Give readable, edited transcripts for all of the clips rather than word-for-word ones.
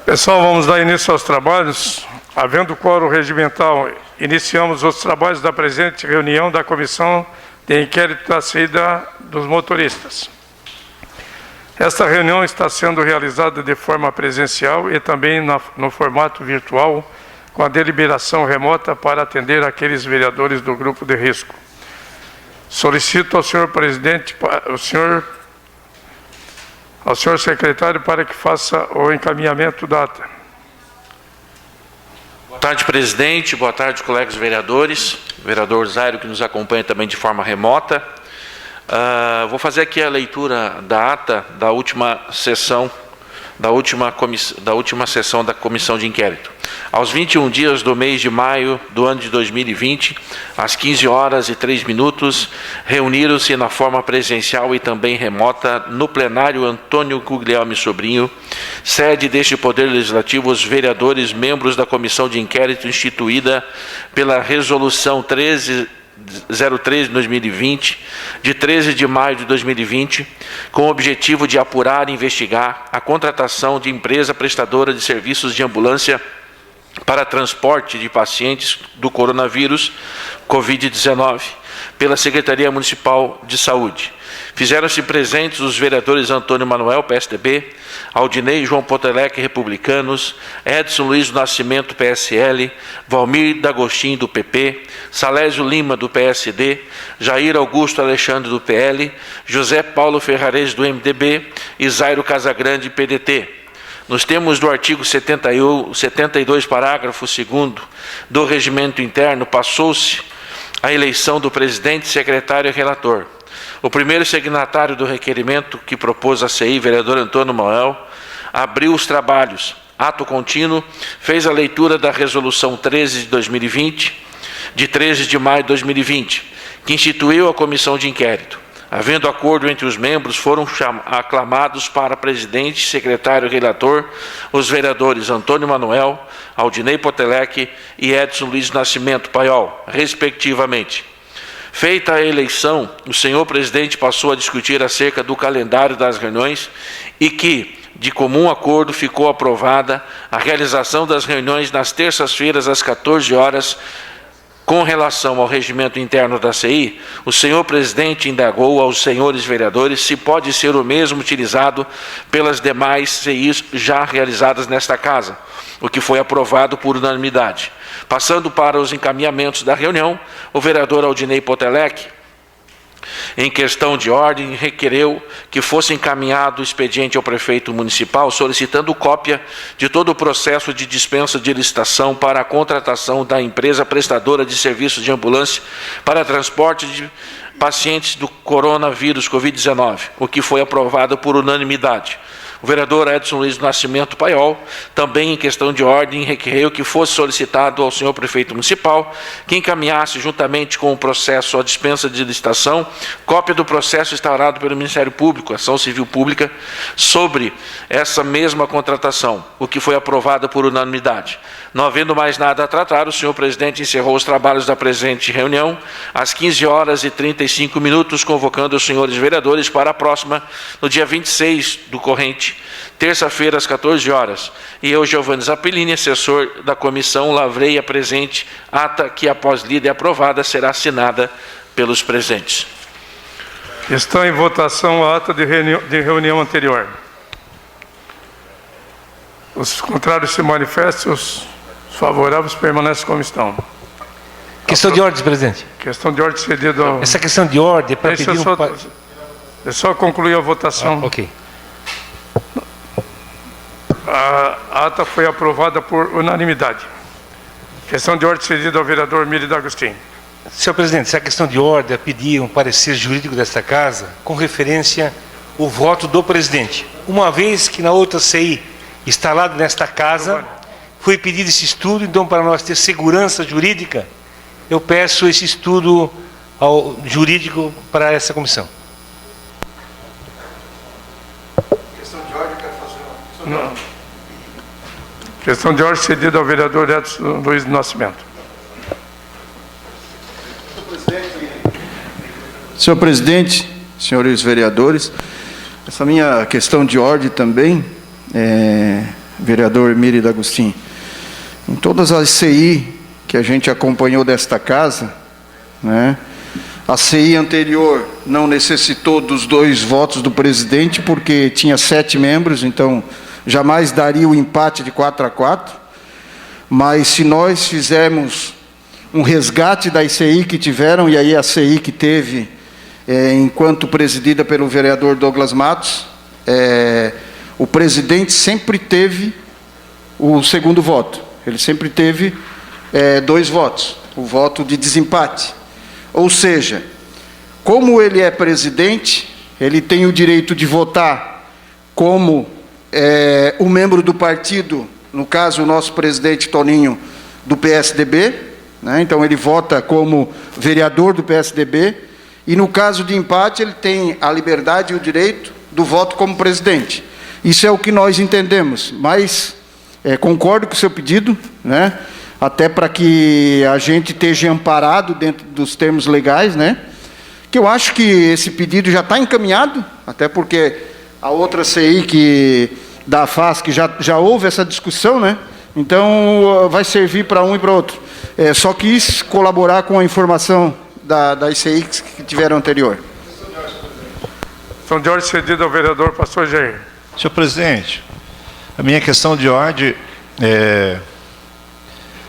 Pessoal, vamos dar início aos trabalhos. Havendo quórum regimental, iniciamos os trabalhos da presente reunião da Comissão de Inquérito da Saída dos Motoristas. Esta reunião está sendo realizada de forma presencial e também no formato virtual, com a deliberação remota para atender aqueles vereadores do grupo de risco. Solicito ao senhor presidente, ao senhor secretário, para que faça o encaminhamento da ata. Boa tarde, presidente. Boa tarde, colegas vereadores. O vereador Zairo, que nos acompanha também de forma remota. Vou fazer aqui a leitura da ata da última sessão, da última sessão da Comissão de Inquérito. Aos 21 dias do mês de maio do ano de 2020, às 15h03, reuniram-se na forma presencial e também remota no plenário Antônio Guglielmi Sobrinho, sede deste Poder Legislativo, os vereadores membros da Comissão de Inquérito instituída pela Resolução 013 de 2020, de 13 de maio de 2020, com o objetivo de apurar e investigar a contratação de empresa prestadora de serviços de ambulância para transporte de pacientes do coronavírus Covid-19 pela Secretaria Municipal de Saúde. Fizeram-se presentes os vereadores Antônio Manuel, PSDB, Aldinei João Potelec, Republicanos, Edson Luiz do Nascimento, PSL, Valmir D'Agostinho, do PP, Salésio Lima, do PSD, Jair Augusto Alexandre, do PL, José Paulo Ferrares, do MDB e Zairo Casagrande, PDT. Nos termos do artigo 72, parágrafo 2º do Regimento Interno, passou-se a eleição do presidente, secretário e relator. O primeiro signatário do requerimento que propôs a CI, vereador Antônio Manuel, abriu os trabalhos. Ato contínuo, fez a leitura da Resolução 13 de 2020, de 13 de maio de 2020, que instituiu a Comissão de Inquérito. Havendo acordo entre os membros, foram aclamados para presidente, secretário e relator os vereadores Antônio Manuel, Aldinei Potelec e Edson Luiz Nascimento Paiol, respectivamente. Feita a eleição, o senhor presidente passou a discutir acerca do calendário das reuniões e que, de comum acordo, ficou aprovada a realização das reuniões nas terças-feiras às 14 horas. Com relação ao regimento interno da CI, o senhor presidente indagou aos senhores vereadores se pode ser o mesmo utilizado pelas demais CIs já realizadas nesta casa, o que foi aprovado por unanimidade. Passando para os encaminhamentos da reunião, o vereador Aldinei Potelec, em questão de ordem, requereu que fosse encaminhado o expediente ao prefeito municipal, solicitando cópia de todo o processo de dispensa de licitação para a contratação da empresa prestadora de serviços de ambulância para transporte de pacientes do coronavírus Covid-19, o que foi aprovado por unanimidade. O vereador Edson Luiz do Nascimento Paiol, também em questão de ordem, requereu que fosse solicitado ao senhor prefeito municipal que encaminhasse, juntamente com o processo à dispensa de licitação, cópia do processo instaurado pelo Ministério Público, Ação Civil Pública, sobre essa mesma contratação, o que foi aprovado por unanimidade. Não havendo mais nada a tratar, o senhor presidente encerrou os trabalhos da presente reunião às 15h35, convocando os senhores vereadores para a próxima, no dia 26 do corrente, terça-feira, às 14 horas. E eu, Giovanni Zappellini, assessor da comissão, lavrei a presente ata que, após lida e aprovada, será assinada pelos presentes. Está em votação a ata de reunião anterior. Os contrários se manifestam, os favoráveis permanecem como estão. Questão de ordem, presidente. Questão de ordem cedida ao... Essa questão de ordem é para pedir É só concluir a votação. Ok. A ata foi aprovada por unanimidade. Questão de ordem cedida ao vereador Miri D'Agostinho. Senhor presidente, essa questão de ordem é pedir um parecer jurídico desta casa com referência ao voto do presidente. Uma vez que na outra CI instalada nesta casa foi pedido esse estudo, então para nós ter segurança jurídica, eu peço esse estudo jurídico para essa comissão. Questão de ordem, quero fazer uma... Não. Questão de ordem cedida ao vereador Edson Luiz do Nascimento. Senhor presidente, senhores vereadores, essa minha questão de ordem também vereador Miri D'Agostin. Em todas as CI que a gente acompanhou desta casa, né, a CI anterior não necessitou dos 2 votos do presidente, porque tinha 7 membros, então jamais daria o empate de 4-4. Mas se nós fizermos um resgate da ICI que tiveram, e aí a CI que teve, enquanto presidida pelo vereador Douglas Matos, o presidente sempre teve o segundo voto. Ele sempre teve 2 votos, o voto de desempate. Ou seja, como ele é presidente, ele tem o direito de votar como o membro do partido, no caso o nosso presidente Toninho, do PSDB, né? Então ele vota como vereador do PSDB, e no caso de empate ele tem a liberdade e o direito do voto como presidente. Isso é o que nós entendemos, mas concordo com o seu pedido, né? Até para que a gente esteja amparado dentro dos termos legais, né? Que eu acho que esse pedido já está encaminhado, até porque a outra CI da FAS, que já houve essa discussão, né? Então vai servir para um e para outro. Só quis colaborar com a informação da ICI que tiveram anterior. Questão de ordem cedida ao vereador Pastor Jair. Senhor presidente, a minha questão de ordem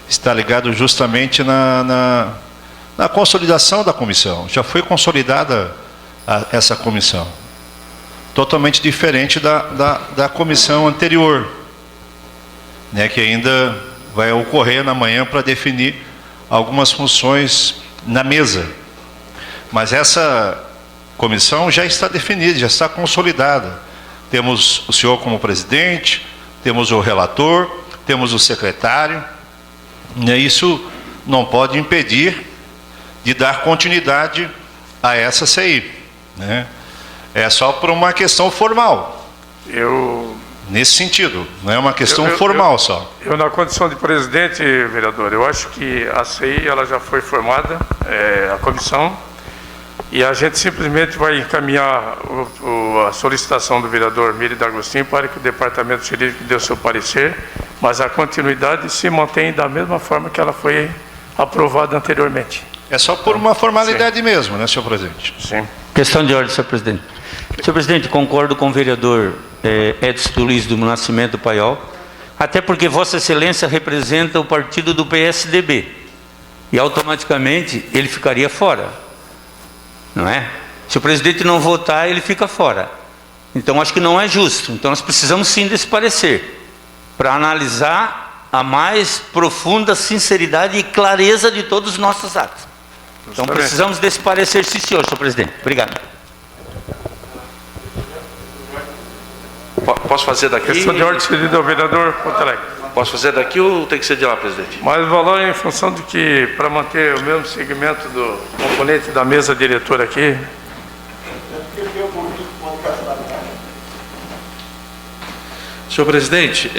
está ligado justamente na consolidação da comissão. Já foi consolidada essa comissão, totalmente diferente da comissão anterior, né, que ainda vai ocorrer na manhã para definir algumas funções na mesa. Mas essa comissão já está definida, já está consolidada. Temos o senhor como presidente, temos o relator, temos o secretário. E isso não pode impedir de dar continuidade a essa CI, né? É só por uma questão formal. Nesse sentido, não é uma questão formal só. Eu, na condição de presidente, vereador, eu acho que a CI ela já foi formada, a comissão, e a gente simplesmente vai encaminhar a solicitação do vereador Miri D'Agostin para que o departamento jurídico dê o seu parecer, mas a continuidade se mantém da mesma forma que ela foi aprovada anteriormente. É só por uma formalidade mesmo, né, senhor presidente? Sim. Questão de ordem, senhor presidente. Senhor presidente, concordo com o vereador Edson Luiz do Nascimento Paiol, até porque Vossa Excelência representa o partido do PSDB, e automaticamente ele ficaria fora, não é? Se o presidente não votar, ele fica fora. Então acho que não é justo. Então nós precisamos sim desse parecer, para analisar a mais profunda sinceridade e clareza de todos os nossos atos. Então precisamos desse parecer, sim senhor presidente. Obrigado. Posso fazer daqui? Questão de ordem cedida ao vereador Porto Alegre. Posso fazer daqui ou tem que ser de lá, presidente? Mas o valor em função de que, para manter o mesmo segmento do componente da mesa diretora aqui. Senhor presidente,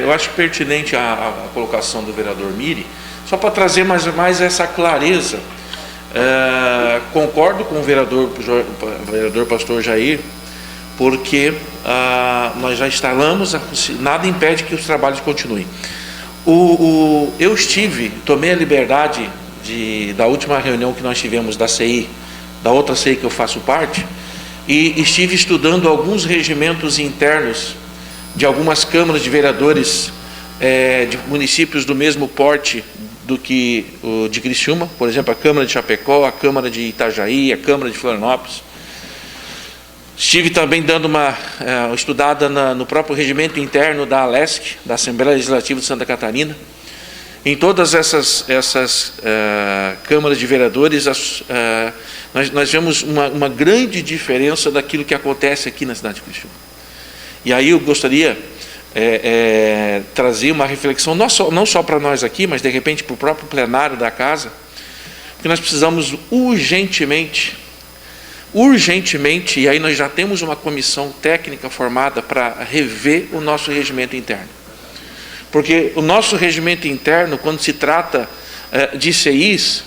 eu acho pertinente a colocação do vereador Miri, só para trazer mais essa clareza. Concordo com o vereador Pastor Jair, porque nós já instalamos, nada impede que os trabalhos continuem. Eu tomei a liberdade da última reunião que nós tivemos da CI, da outra CI que eu faço parte, e estive estudando alguns regimentos internos de algumas câmaras de vereadores de municípios do mesmo porte do que o de Criciúma, por exemplo, a Câmara de Chapecó, a Câmara de Itajaí, a Câmara de Florianópolis. Estive também dando uma estudada no próprio regimento interno da ALESC, da Assembleia Legislativa de Santa Catarina. Em todas essas câmaras de vereadores, nós vemos uma grande diferença daquilo que acontece aqui na cidade de Criciúma. E aí eu gostaria trazer uma reflexão, não só para nós aqui, mas de repente para o próprio plenário da casa, porque nós precisamos urgentemente, e aí nós já temos uma comissão técnica formada para rever o nosso regimento interno. Porque o nosso regimento interno, quando se trata de CIs,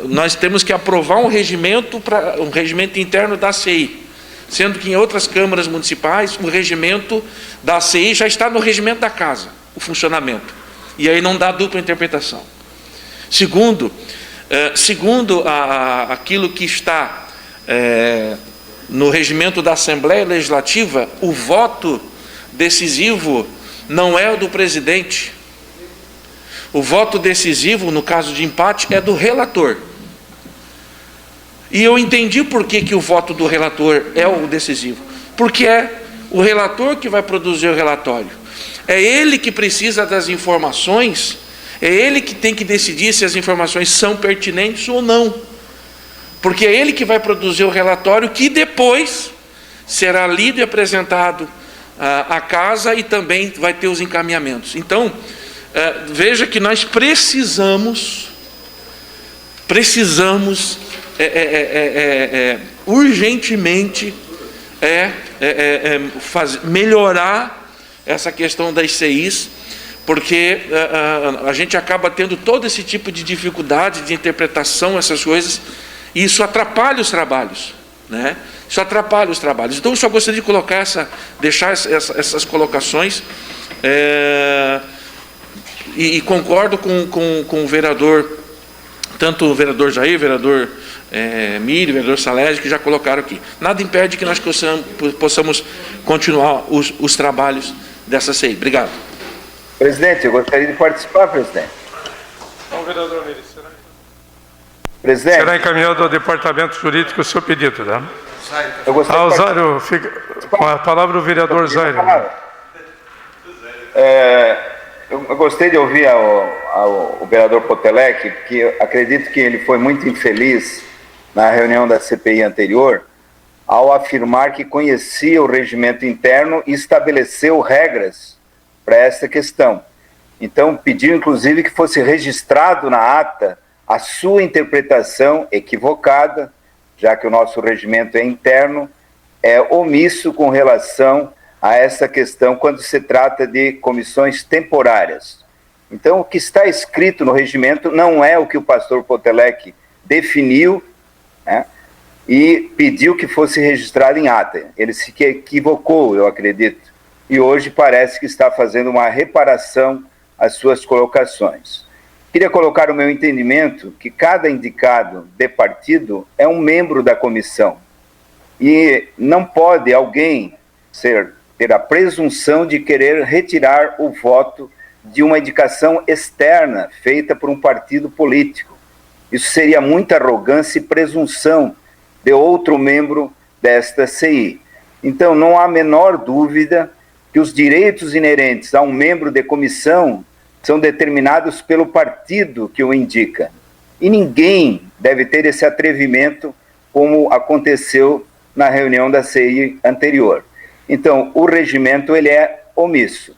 nós temos que aprovar um regimento interno da CI. sendo que em outras câmaras municipais o regimento da ACI já está no regimento da casa, o funcionamento. E aí não dá dupla interpretação. Segundo, aquilo que está no regimento da Assembleia Legislativa, o voto decisivo não é o do presidente. O voto decisivo, no caso de empate, é do relator. E eu entendi por que o voto do relator é o decisivo. Porque é o relator que vai produzir o relatório. É ele que precisa das informações, é ele que tem que decidir se as informações são pertinentes ou não. Porque é ele que vai produzir o relatório que depois será lido e apresentado à casa e também vai ter os encaminhamentos. Então, veja que nós precisamos urgentemente melhorar essa questão das CIs, porque a gente acaba tendo todo esse tipo de dificuldade de interpretação, essas coisas, e isso atrapalha os trabalhos, né? Isso atrapalha os trabalhos. Então, eu só gostaria de colocar deixar essas colocações, e concordo com o vereador, tanto o vereador Jair, vereador Mírio, vereador Salésio, que já colocaram aqui. Nada impede que nós possamos continuar os trabalhos dessa CI. Obrigado. Presidente, eu gostaria de participar, presidente. Então, vereador Mírio, presidente, será encaminhado ao departamento jurídico o seu pedido, tá? eu gostaria de Zário, fica com a palavra o vereador Zário. Eu gostei de ouvir o vereador Potelec, que acredito que ele foi muito infeliz na reunião da CPI anterior, ao afirmar que conhecia o regimento interno e estabeleceu regras para essa questão. Então, pediu inclusive que fosse registrado na ata a sua interpretação equivocada, já que o nosso regimento é interno, é omisso com relação a essa questão quando se trata de comissões temporárias. Então, o que está escrito no regimento não é o que o pastor Potelec definiu, né, e pediu que fosse registrado em ata. Ele se equivocou, eu acredito, e hoje parece que está fazendo uma reparação às suas colocações. Queria colocar o meu entendimento que cada indicado de partido é um membro da comissão, e não pode alguém ter a presunção de querer retirar o voto de uma indicação externa feita por um partido político. Isso seria muita arrogância e presunção de outro membro desta CI. Então, não há a menor dúvida que os direitos inerentes a um membro de comissão são determinados pelo partido que o indica. E ninguém deve ter esse atrevimento como aconteceu na reunião da CI anterior. Então, o regimento ele é omisso.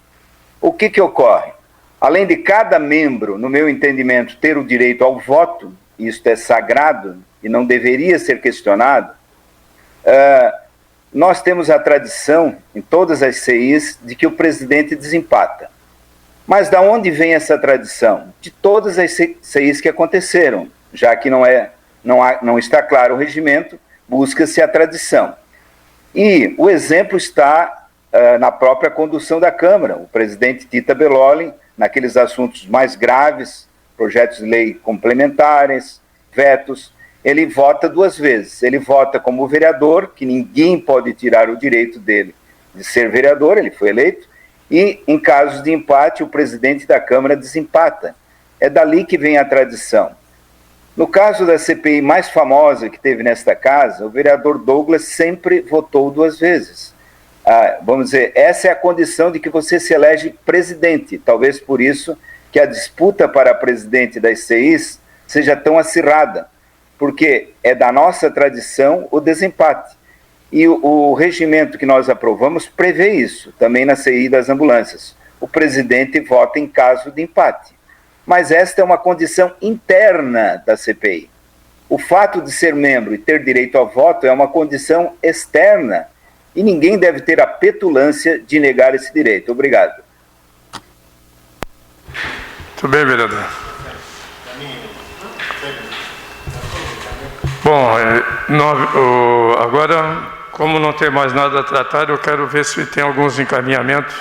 O que ocorre? Além de cada membro, no meu entendimento, ter o direito ao voto, isto é sagrado e não deveria ser questionado, nós temos a tradição, em todas as CIs, de que o presidente desempata. Mas da onde vem essa tradição? De todas as CIs que aconteceram, já que não está claro o regimento, busca-se a tradição. E o exemplo está na própria condução da Câmara. O presidente Tita Beloli, naqueles assuntos mais graves, projetos de lei complementares, vetos, ele vota duas vezes. Ele vota como vereador, que ninguém pode tirar o direito dele de ser vereador, ele foi eleito, e em casos de empate, o presidente da Câmara desempata. É dali que vem a tradição. No caso da CPI mais famosa que teve nesta casa, o vereador Douglas sempre votou duas vezes. Vamos dizer, essa é a condição de que você se elege presidente. Talvez por isso que a disputa para presidente das CIs seja tão acirrada, porque é da nossa tradição o desempate. E o regimento que nós aprovamos prevê isso, também na CI das ambulâncias. O presidente vota em caso de empate. Mas esta é uma condição interna da CPI. O fato de ser membro e ter direito ao voto é uma condição externa, e ninguém deve ter a petulância de negar esse direito. Obrigado. Muito bem, vereador. Bom, agora como não tem mais nada a tratar, eu quero ver se tem alguns encaminhamentos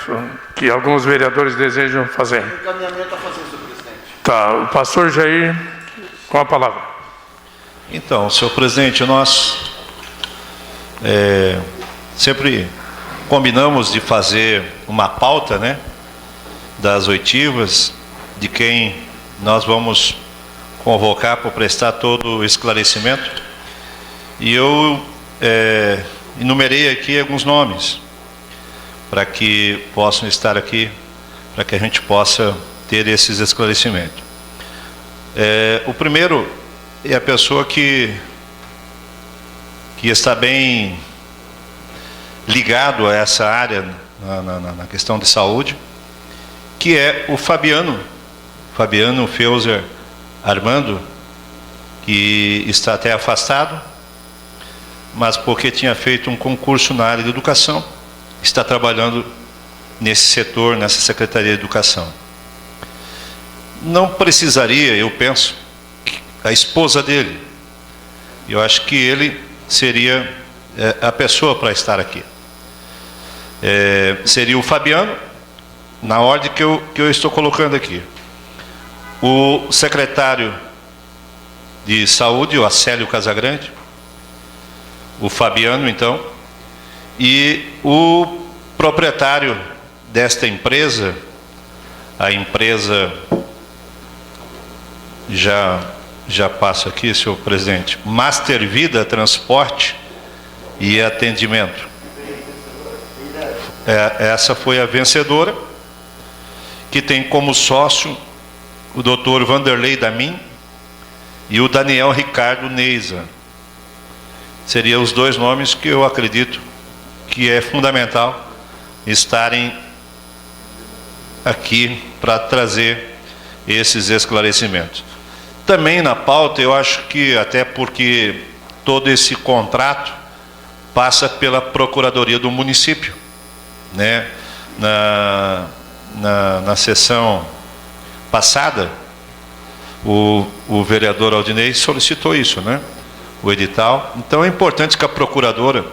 que alguns vereadores desejam fazer. Encaminhamento a fazer, senhor presidente. Tá, o pastor Jair, com a palavra. Então, senhor presidente, nós sempre combinamos de fazer uma pauta, né, das oitivas, de quem nós vamos convocar para prestar todo o esclarecimento. E eu enumerei aqui alguns nomes, para que possam estar aqui, para que a gente possa ter esses esclarecimentos. O primeiro é a pessoa que está bem ligado a essa área na questão de saúde, que é o Fabiano Feuser Armando, que está até afastado, mas porque tinha feito um concurso na área de educação, está trabalhando nesse setor, nessa Secretaria de Educação. Não precisaria, eu penso, a esposa dele. Eu acho que ele seria a pessoa para estar aqui. Seria o Fabiano, na ordem que eu estou colocando aqui. O secretário de Saúde, o Acélio Casagrande, o Fabiano, então, e o proprietário desta empresa, a empresa, já passo aqui, senhor presidente, Master Vida Transporte e Atendimento. Essa foi a vencedora, que tem como sócio o doutor Vanderlei Damin e o Daniel Ricardo Neiza. Seriam os dois nomes que eu acredito que é fundamental estarem aqui para trazer esses esclarecimentos. Também na pauta, eu acho que, até porque todo esse contrato passa pela Procuradoria do Município, né? Na sessão passada, o vereador Aldinei solicitou isso, né? O edital. Então é importante que a procuradora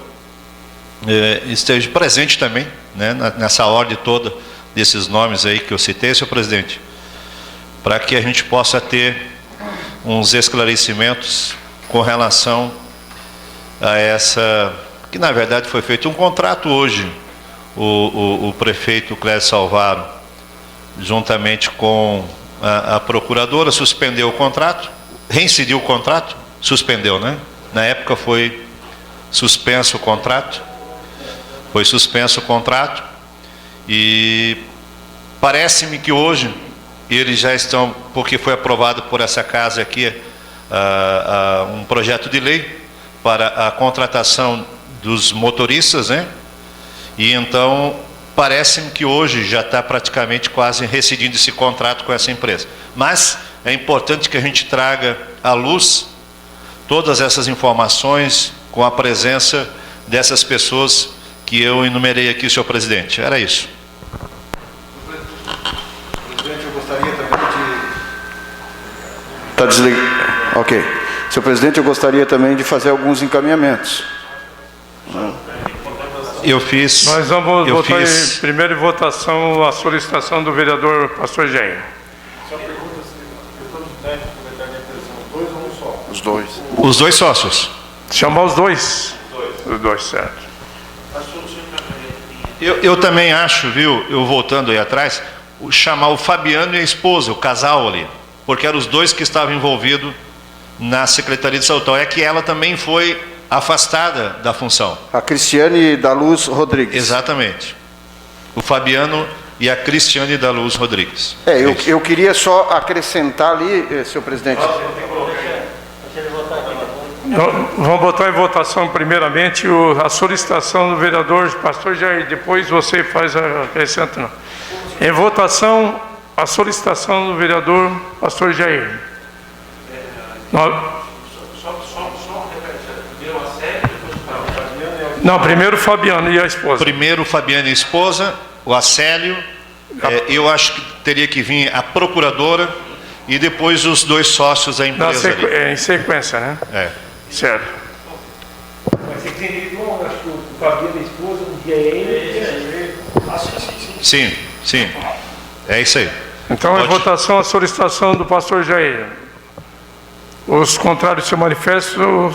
esteja presente também, né? Nessa ordem toda desses nomes aí que eu citei, senhor presidente, para que a gente possa ter uns esclarecimentos com relação a essa, que na verdade foi feito um contrato hoje. O prefeito Clécio Salvaro, juntamente com a procuradora, suspendeu o contrato, reincidiu o contrato, suspendeu, né? Na época foi suspenso o contrato, e parece-me que hoje eles já estão, porque foi aprovado por essa casa aqui um projeto de lei para a contratação dos motoristas, né? E então parece-me que hoje já está praticamente quase rescindindo esse contrato com essa empresa. Mas é importante que a gente traga à luz todas essas informações com a presença dessas pessoas que eu enumerei aqui, senhor presidente. Era isso. Presidente, eu gostaria também de... Está desligado? Ok. Senhor presidente, eu gostaria também de fazer alguns encaminhamentos. Nós vamos votar primeiro em votação a solicitação do vereador pastor Jair. Os dois. Os dois sócios. Chamar os dois. Os dois, certo. Eu também acho, viu, eu voltando aí atrás, chamar o Fabiano e a esposa, o casal ali, porque eram os dois que estavam envolvidos na Secretaria de Saúde. Então é que ela também foi afastada da função. A Cristiane da Luz Rodrigues. Exatamente. O Fabiano e a Cristiane da Luz Rodrigues. Eu queria só acrescentar ali, senhor presidente. Vamos botar em votação primeiramente a solicitação do vereador pastor Jair, depois você faz a acrescenta. Em votação, a solicitação do vereador pastor Jair. Não, primeiro o Fabiano e a esposa. Primeiro o Fabiano e a esposa, o Acélio, eu acho que teria que vir a procuradora e depois os dois sócios da empresa. Em sequência, né? É. Certo. Mas você tem igual, acho que Fabiano, a esposa, um dia é ele. Sim, sim. É isso aí. Então, em Pode. votação, a solicitação do pastor Jair. Os contrários se manifestam,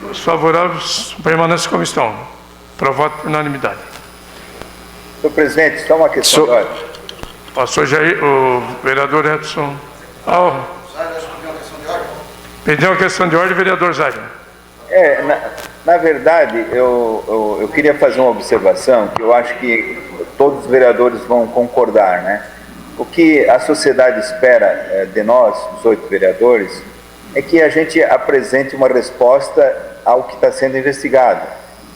os favoráveis permanecem como estão. Aprovado por unanimidade. Senhor presidente, só uma questão de ordem. Pastor Jair, o vereador Edson. Pediu uma questão de ordem, vereador Zaire. Na verdade, eu queria fazer uma observação que eu acho que todos os vereadores vão concordar, né? O que a sociedade espera de nós, os 8 vereadores, é que a gente apresente uma resposta ao que está sendo investigado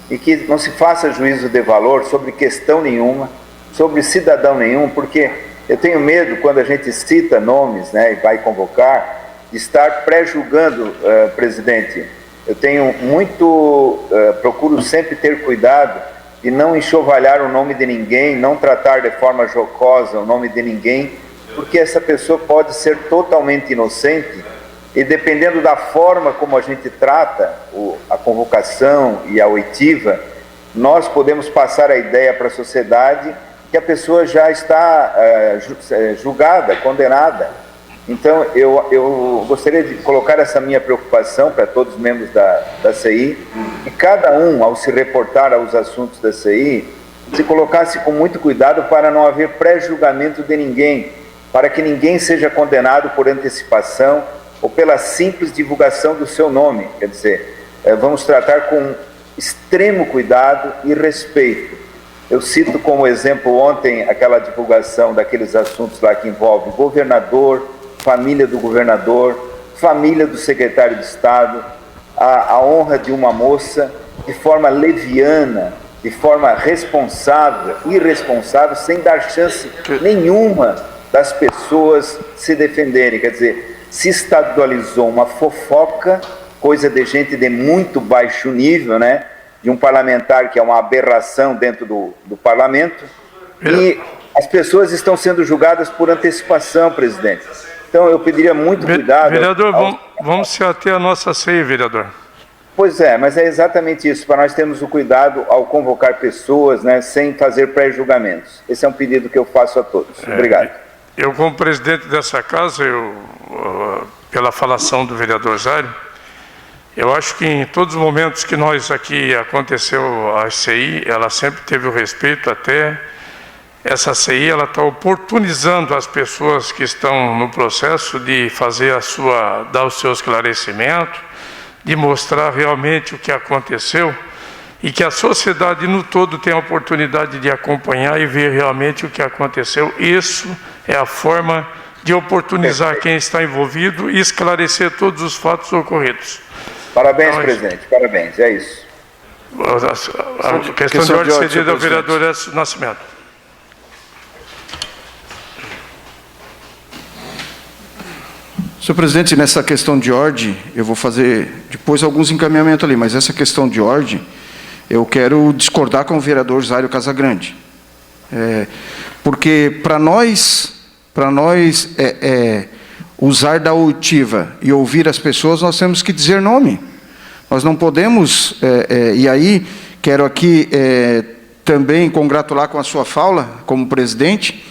e que não se faça juízo de valor sobre questão nenhuma, sobre cidadão nenhum, porque eu tenho medo, quando a gente cita nomes, né, e vai convocar, de estar pré-julgando, presidente. Eu tenho procuro sempre ter cuidado de não enxovalhar o nome de ninguém, não tratar de forma jocosa o nome de ninguém, porque essa pessoa pode ser totalmente inocente e, dependendo da forma como a gente trata a convocação e a oitiva, nós podemos passar a ideia para a sociedade que a pessoa já está julgada, condenada. Então, eu gostaria de colocar essa minha preocupação para todos os membros da CI, e cada um, ao se reportar aos assuntos da CI, se colocasse com muito cuidado para não haver pré-julgamento de ninguém, para que ninguém seja condenado por antecipação ou pela simples divulgação do seu nome. Quer dizer, vamos tratar com extremo cuidado e respeito. Eu cito como exemplo ontem aquela divulgação daqueles assuntos lá que envolvem governador, família do governador, família do secretário de Estado, a honra de uma moça, de forma leviana, de forma responsável, irresponsável, sem dar chance nenhuma das pessoas se defenderem. Quer dizer, se estadualizou uma fofoca, coisa de gente de muito baixo nível, né? De um parlamentar que é uma aberração dentro do parlamento, e as pessoas estão sendo julgadas por antecipação, presidente. Então, eu pediria muito cuidado. Vereador, vamos se ater à nossa CI, vereador. Pois é, mas é exatamente isso, para nós termos o cuidado ao convocar pessoas, né, sem fazer pré-julgamentos. Esse é um pedido que eu faço a todos. Obrigado. Eu, como presidente dessa casa, pela falação do vereador Zário, eu acho que em todos os momentos que nós aqui aconteceu a CI, ela sempre teve o respeito. Até essa CI, ela está oportunizando as pessoas que estão no processo de fazer dar o seu esclarecimento, de mostrar realmente o que aconteceu, e que a sociedade no todo tenha a oportunidade de acompanhar e ver realmente o que aconteceu. Isso é a forma de oportunizar quem está envolvido e esclarecer todos os fatos ocorridos. Parabéns, Então, presidente, parabéns, é isso. A questão de ordem cedida ao vereador Edson Nascimento. Senhor presidente, nessa questão de ordem, eu vou fazer depois alguns encaminhamentos ali, mas essa questão de ordem, eu quero discordar com o vereador Zário Casagrande. Porque para nós usar da oitiva e ouvir as pessoas, nós temos que dizer nome. Nós não podemos, e aí quero aqui também congratular com a sua fala, como presidente,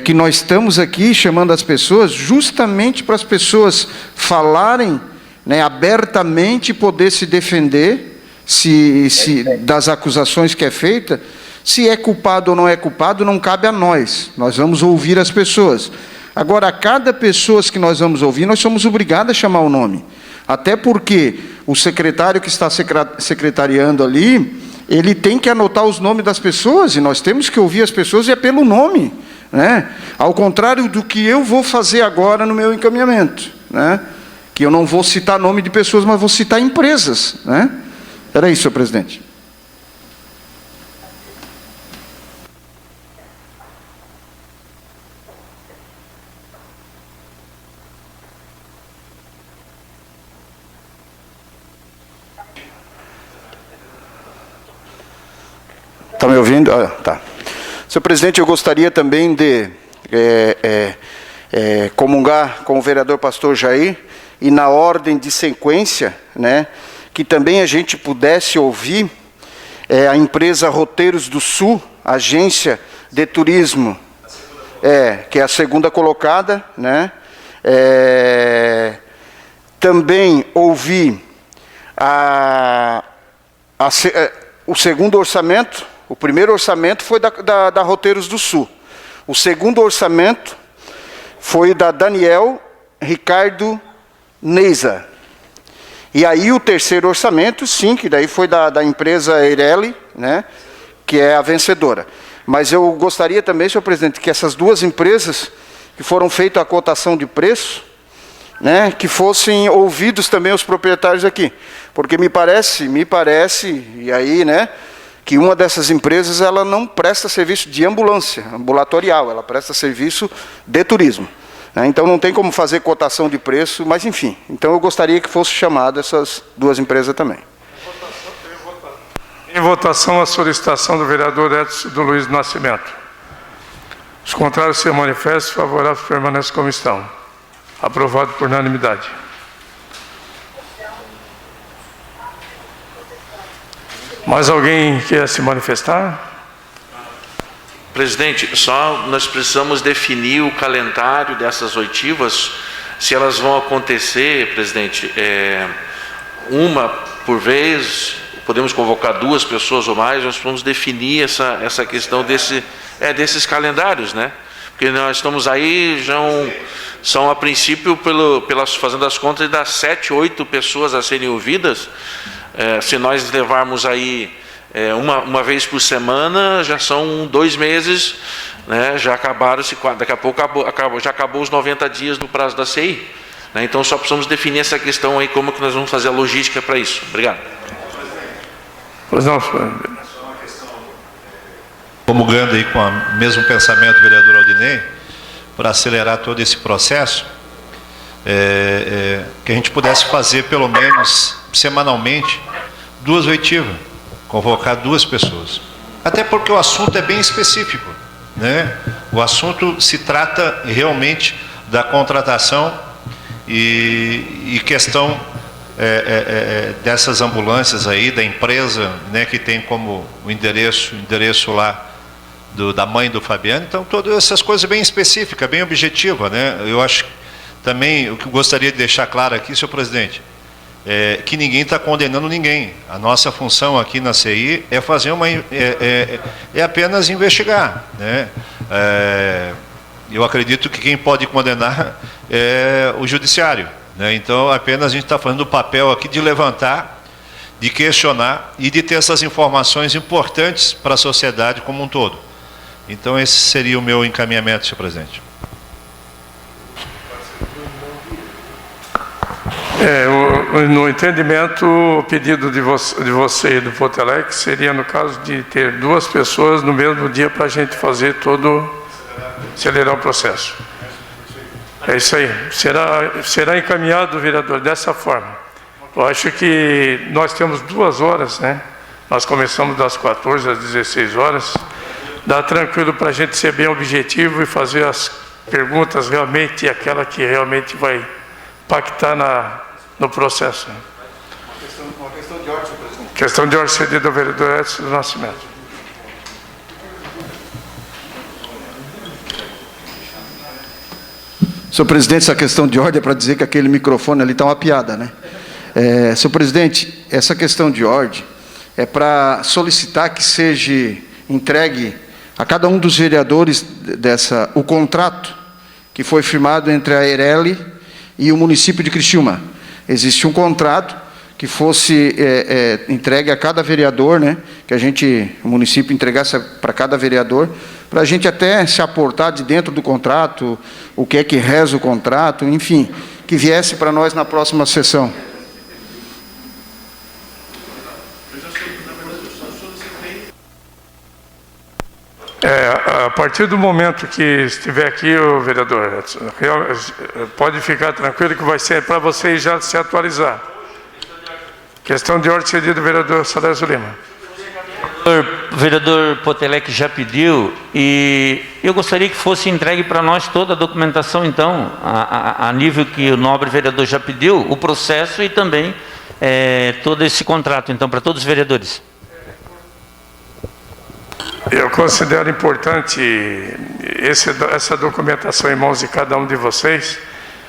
que nós estamos aqui chamando as pessoas justamente para as pessoas falarem, né, abertamente, poder se defender das acusações que é feita. Se é culpado ou não é culpado, não cabe a nós. Nós vamos ouvir as pessoas. Agora, a cada pessoa que nós vamos ouvir, nós somos obrigados a chamar o nome. Até porque o secretário que está secretariando ali, ele tem que anotar os nomes das pessoas, e nós temos que ouvir as pessoas e é pelo nome, né? Ao contrário do que eu vou fazer agora no meu encaminhamento, né? Que eu não vou citar nome de pessoas, mas vou citar empresas, né? Era isso, senhor presidente. Está me ouvindo? Ah, tá. Senhor presidente, eu gostaria também de comungar com o vereador pastor Jair, e na ordem de sequência, né, que também a gente pudesse ouvir é a empresa Roteiros do Sul, agência de turismo, que é a segunda colocada, né? Também ouvi o segundo orçamento. O primeiro orçamento foi da Roteiros do Sul. O segundo orçamento foi da Daniel Ricardo Neiza. E aí o terceiro orçamento, sim, que daí foi da empresa Eireli, né, que é a vencedora. Mas eu gostaria também, senhor presidente, que essas duas empresas que foram feitas a cotação de preço, né, que fossem ouvidos também os proprietários aqui. Porque me parece, e aí, né, que uma dessas empresas ela não presta serviço de ambulância, ambulatorial, ela presta serviço de turismo. Então não tem como fazer cotação de preço, mas enfim. Então eu gostaria que fosse chamado essas duas empresas também. Em votação a solicitação do vereador Edson do Luiz do Nascimento. Os contrários se manifestam, favoráveis permanecem como estão. Aprovado por unanimidade. Mais alguém quer se manifestar? Presidente, só nós precisamos definir o calendário dessas oitivas, se elas vão acontecer, presidente, uma por vez, podemos convocar 2 pessoas ou mais, nós vamos definir essa questão desses calendários, né? Porque nós estamos aí, são a princípio, fazendo as contas, das 7, 8 pessoas a serem ouvidas. Se nós levarmos aí uma vez por semana, já são 2 meses, né? Já acabaram-se, daqui a pouco já acabou os 90 dias do prazo da CI, né? Então só precisamos definir essa questão aí, como que nós vamos fazer a logística para isso. Obrigado. Pois não, comungando aí com o mesmo pensamento do vereador Aldinei, para acelerar todo esse processo, que a gente pudesse fazer pelo menos semanalmente 2 oitivas, convocar 2 pessoas. Até porque o assunto é bem específico, né? O assunto se trata realmente da contratação e questão dessas ambulâncias aí, da empresa, né, que tem como o endereço lá da mãe do Fabiano. Então, todas essas coisas bem específicas, bem objetivas, né? Eu acho também, o que eu gostaria de deixar claro aqui, senhor presidente, que ninguém está condenando ninguém. A nossa função aqui na CI é fazer é apenas investigar, né? Eu acredito que quem pode condenar é o judiciário, né? Então apenas a gente está fazendo o papel aqui de levantar, de questionar e de ter essas informações importantes para a sociedade como um todo. Então esse seria o meu encaminhamento, senhor presidente. No entendimento, o pedido de você e do Potelec seria, no caso, de ter 2 pessoas no mesmo dia para a gente fazer acelerar o processo. É isso aí. Será encaminhado, vereador, dessa forma. Eu acho que nós temos 2 horas, né? Nós começamos das 14 às 16 horas. Dá tranquilo para a gente ser bem objetivo e fazer as perguntas realmente, aquela que realmente vai impactar no processo. Uma questão de ordem, senhor presidente. Questão de ordem cedida ao vereador Edson do Nascimento. Senhor presidente, essa questão de ordem é para dizer que aquele microfone ali está uma piada, né? Senhor presidente, essa questão de ordem é para solicitar que seja entregue a cada um dos vereadores o contrato que foi firmado entre a Eireli e o município de Criciúma. Existe um contrato que fosse entregue a cada vereador, né? Que o município entregasse para cada vereador, para a gente até se aportar de dentro do contrato, o que é que reza o contrato, enfim, que viesse para nós na próxima sessão. A partir do momento que estiver aqui, o vereador Edson, pode ficar tranquilo que vai ser para vocês já se atualizar. Questão de ordem cedida do vereador Salésio Lima. O vereador Potelec já pediu e eu gostaria que fosse entregue para nós toda a documentação, então, a nível que o nobre vereador já pediu, o processo e também todo esse contrato, então, para todos os vereadores. Eu considero importante essa documentação em mãos de cada um de vocês,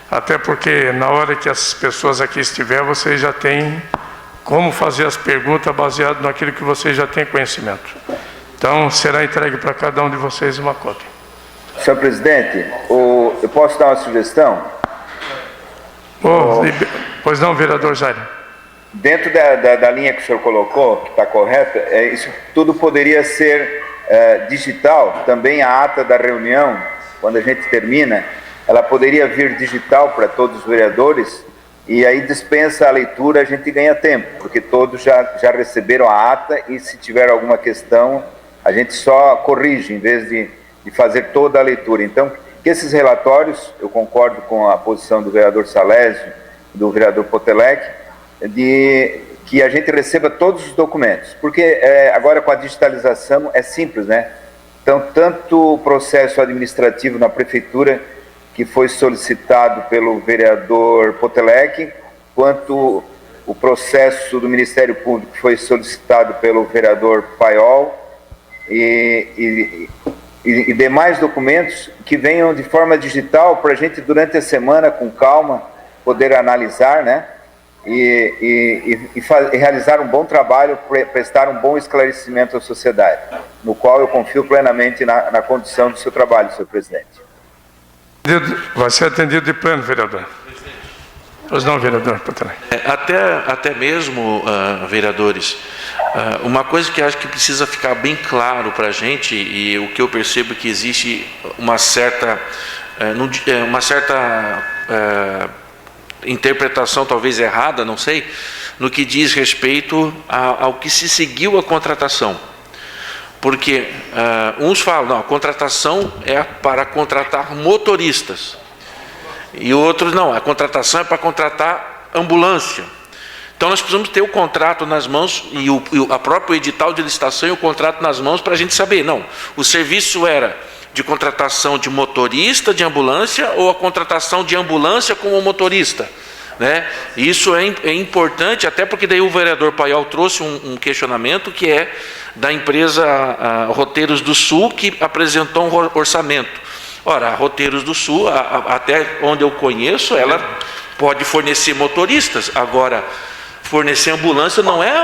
até porque na hora que as pessoas aqui estiverem, vocês já têm como fazer as perguntas baseado naquilo que vocês já têm conhecimento. Então, será entregue para cada um de vocês uma cópia. Senhor presidente, eu posso dar uma sugestão? Pois não, vereador Jair. Dentro da linha que o senhor colocou, que está correta, isso tudo poderia ser digital. Também a ata da reunião, quando a gente termina, ela poderia vir digital para todos os vereadores, e aí dispensa a leitura, a gente ganha tempo, porque todos já receberam a ata, e se tiver alguma questão, a gente só corrige, em vez de fazer toda a leitura. Então, que esses relatórios, eu concordo com a posição do vereador Salésio, do vereador Potelec, de que a gente receba todos os documentos, porque agora com a digitalização é simples, né? Então, tanto o processo administrativo na prefeitura, que foi solicitado pelo vereador Potelec, quanto o processo do Ministério Público, que foi solicitado pelo vereador Paiol, e demais documentos que venham de forma digital para a gente, durante a semana, com calma, poder analisar, né? E realizar um bom trabalho, prestar um bom esclarecimento à sociedade, no qual eu confio plenamente na condição do seu trabalho, senhor presidente. Vai ser atendido de pleno, vereador. Pois não, vereador. Até mesmo, vereadores, uma coisa que acho que precisa ficar bem claro para a gente, e o que eu percebo que existe uma certa interpretação talvez errada, não sei, no que diz respeito ao que se seguiu a contratação. Porque uns falam, não, a contratação é para contratar motoristas, e outros, não, a contratação é para contratar ambulância. Então nós precisamos ter o contrato nas mãos, e a próprio edital de licitação e o contrato nas mãos, para a gente saber, não, o serviço era de contratação de motorista de ambulância, ou a contratação de ambulância como motorista, né? Isso é importante, até porque daí o vereador Paiol trouxe um questionamento, que é da empresa Roteiros do Sul, que apresentou um orçamento. Ora, a Roteiros do Sul, até onde eu conheço, ela pode fornecer motoristas. Agora, fornecer ambulância não é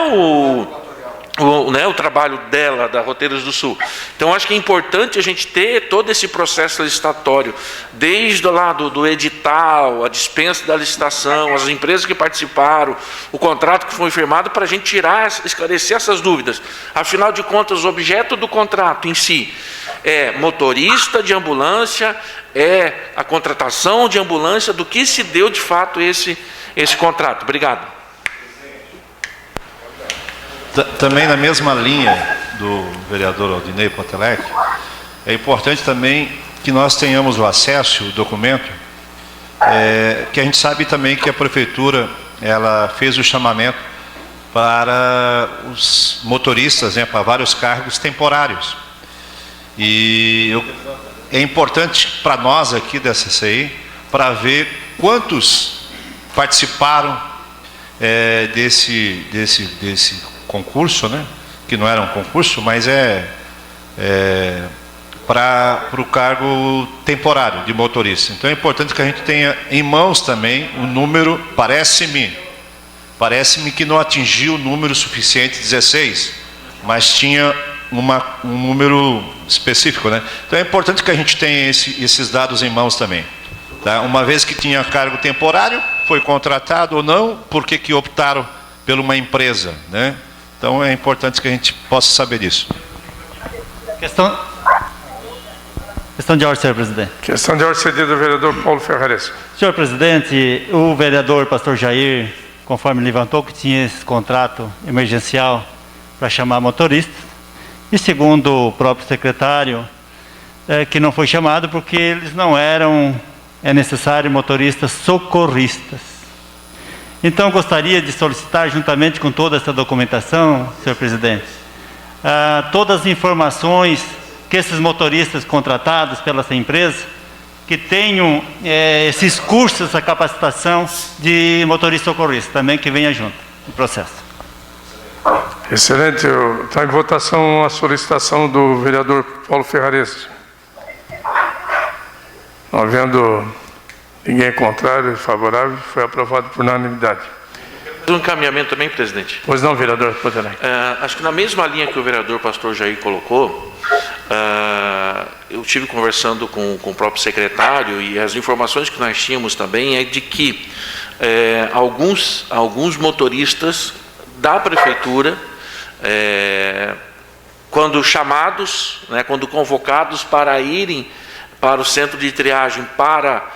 o trabalho dela, da Roteiros do Sul. Então, acho que é importante a gente ter todo esse processo licitatório, desde lá do edital, a dispensa da licitação, as empresas que participaram, o contrato que foi firmado, para a gente esclarecer essas dúvidas. Afinal de contas, o objeto do contrato em si é motorista de ambulância, é a contratação de ambulância, do que se deu de fato esse contrato. Obrigado. Também na mesma linha do vereador Aldinei Potelec, é importante também que nós tenhamos o acesso ao documento, que a gente sabe também que a prefeitura ela fez o chamamento para os motoristas, né, para vários cargos temporários. E é importante para nós aqui da CCI, para ver quantos participaram desse concurso, né? Que não era um concurso, mas para o cargo temporário de motorista. Então é importante que a gente tenha em mãos também o número, parece-me que não atingiu o número suficiente, 16, mas tinha um número específico, né? Então é importante que a gente tenha esses dados em mãos também, tá? Uma vez que tinha cargo temporário, foi contratado ou não, por que optaram por uma empresa, né? Então é importante que a gente possa saber disso. Questão de ordem, senhor presidente. Questão de ordem cedida do vereador Paulo Ferrares. Senhor presidente, o vereador pastor Jair, conforme levantou, que tinha esse contrato emergencial para chamar motoristas, e segundo o próprio secretário, que não foi chamado porque eles não eram, necessário, motoristas socorristas. Então, gostaria de solicitar, juntamente com toda essa documentação, senhor presidente, todas as informações que esses motoristas contratados pela essa empresa, que tenham esses cursos, essa capacitação de motorista socorrista, também que venha junto no processo. Excelente. Está em votação a solicitação do vereador Paulo Ferrares. Não havendo ninguém contrário e favorável, foi aprovado por unanimidade. Um encaminhamento também, presidente. Pois não, vereador Potelec. Acho que na mesma linha que o vereador pastor Jair colocou, eu estive conversando com o próprio secretário e as informações que nós tínhamos também é de que alguns motoristas da prefeitura, quando chamados, né, quando convocados para irem para o centro de triagem para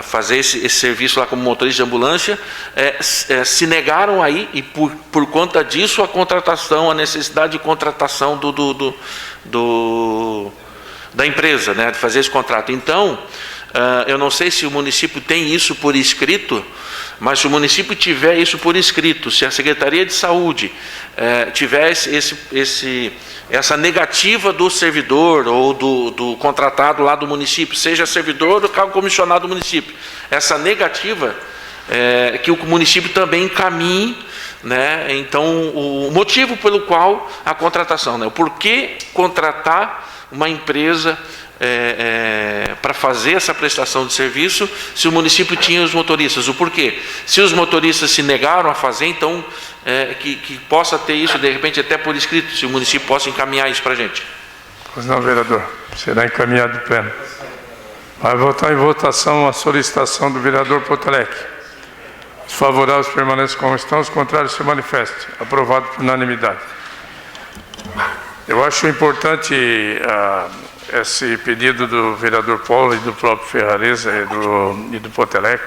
fazer esse serviço lá como motorista de ambulância, se negaram aí, e por conta disso a necessidade de contratação da empresa, né, de fazer esse contrato. Então, eu não sei se o município tem isso por escrito, mas se o município tiver isso por escrito, se a Secretaria de Saúde tiver essa negativa do servidor ou do contratado lá do município, seja servidor ou cargo comissionado do município, essa negativa que o município também encaminhe, né, então o motivo pelo qual a contratação, né, o porquê contratar uma empresa para fazer essa prestação de serviço, se o município tinha os motoristas, o porquê? Se os motoristas se negaram a fazer, então que possa ter isso, de repente, até por escrito, se o município possa encaminhar isso para a gente. Pois não, vereador, será encaminhado de pleno. Vai votar em votação a solicitação do vereador Potelec. Os favoráveis permanecem como estão, os contrários se manifestem. Aprovado por unanimidade. Eu acho importante esse pedido do vereador Paulo e do próprio Ferrares e do Potelec,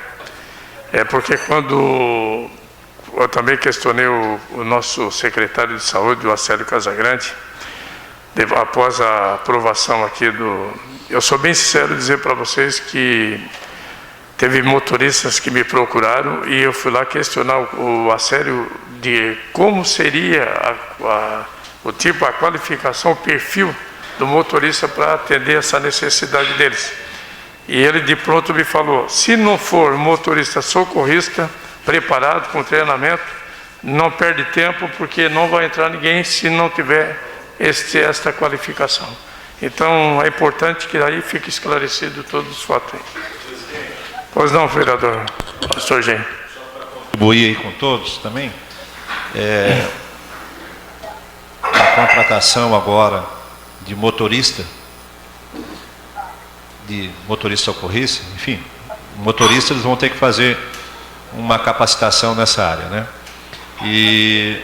porque quando eu também questionei o nosso secretário de saúde, o Acélio Casagrande, após a aprovação aqui eu sou bem sincero dizer para vocês que teve motoristas que me procuraram e eu fui lá questionar o Acélio de como seria a qualificação, o perfil do motorista para atender essa necessidade deles. E ele de pronto me falou, se não for motorista socorrista, preparado, com treinamento, não perde tempo, porque não vai entrar ninguém se não tiver esta qualificação. Então é importante que aí fique esclarecido todos os fatos aí. Pois não, vereador pastor Jair. Contribuir aí com todos também. A contratação agora de motorista socorrista, enfim, motoristas eles vão ter que fazer uma capacitação nessa área, né? E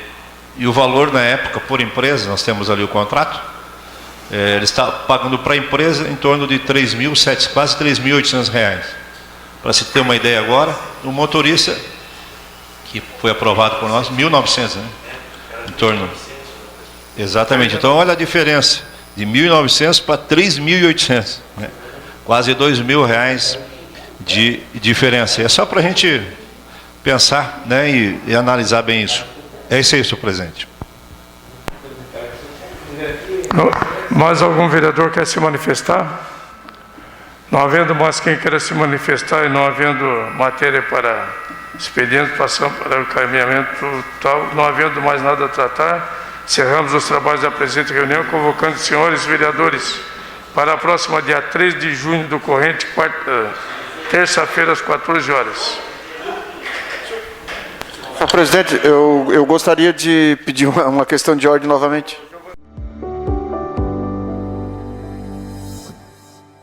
o valor na época por empresa, nós temos ali o contrato, ele está pagando para a empresa em torno de quase R$3.800. Para se ter uma ideia agora, o motorista, que foi aprovado por nós, 1.900, né? Em torno. Exatamente, então olha a diferença, de 1.900 para 3.800, né? Quase R$2.000 de diferença. É só para a gente pensar, né, e analisar bem isso. É isso aí, senhor presidente. Mais algum vereador quer se manifestar? Não havendo mais quem queira se manifestar e não havendo matéria para expediente, passamos para o encaminhamento tal, não havendo mais nada a tratar, encerramos os trabalhos da presente reunião, convocando os senhores vereadores para a próxima dia 3 de junho do corrente, terça-feira, às 14 horas. Senhor presidente, eu gostaria de pedir uma questão de ordem novamente.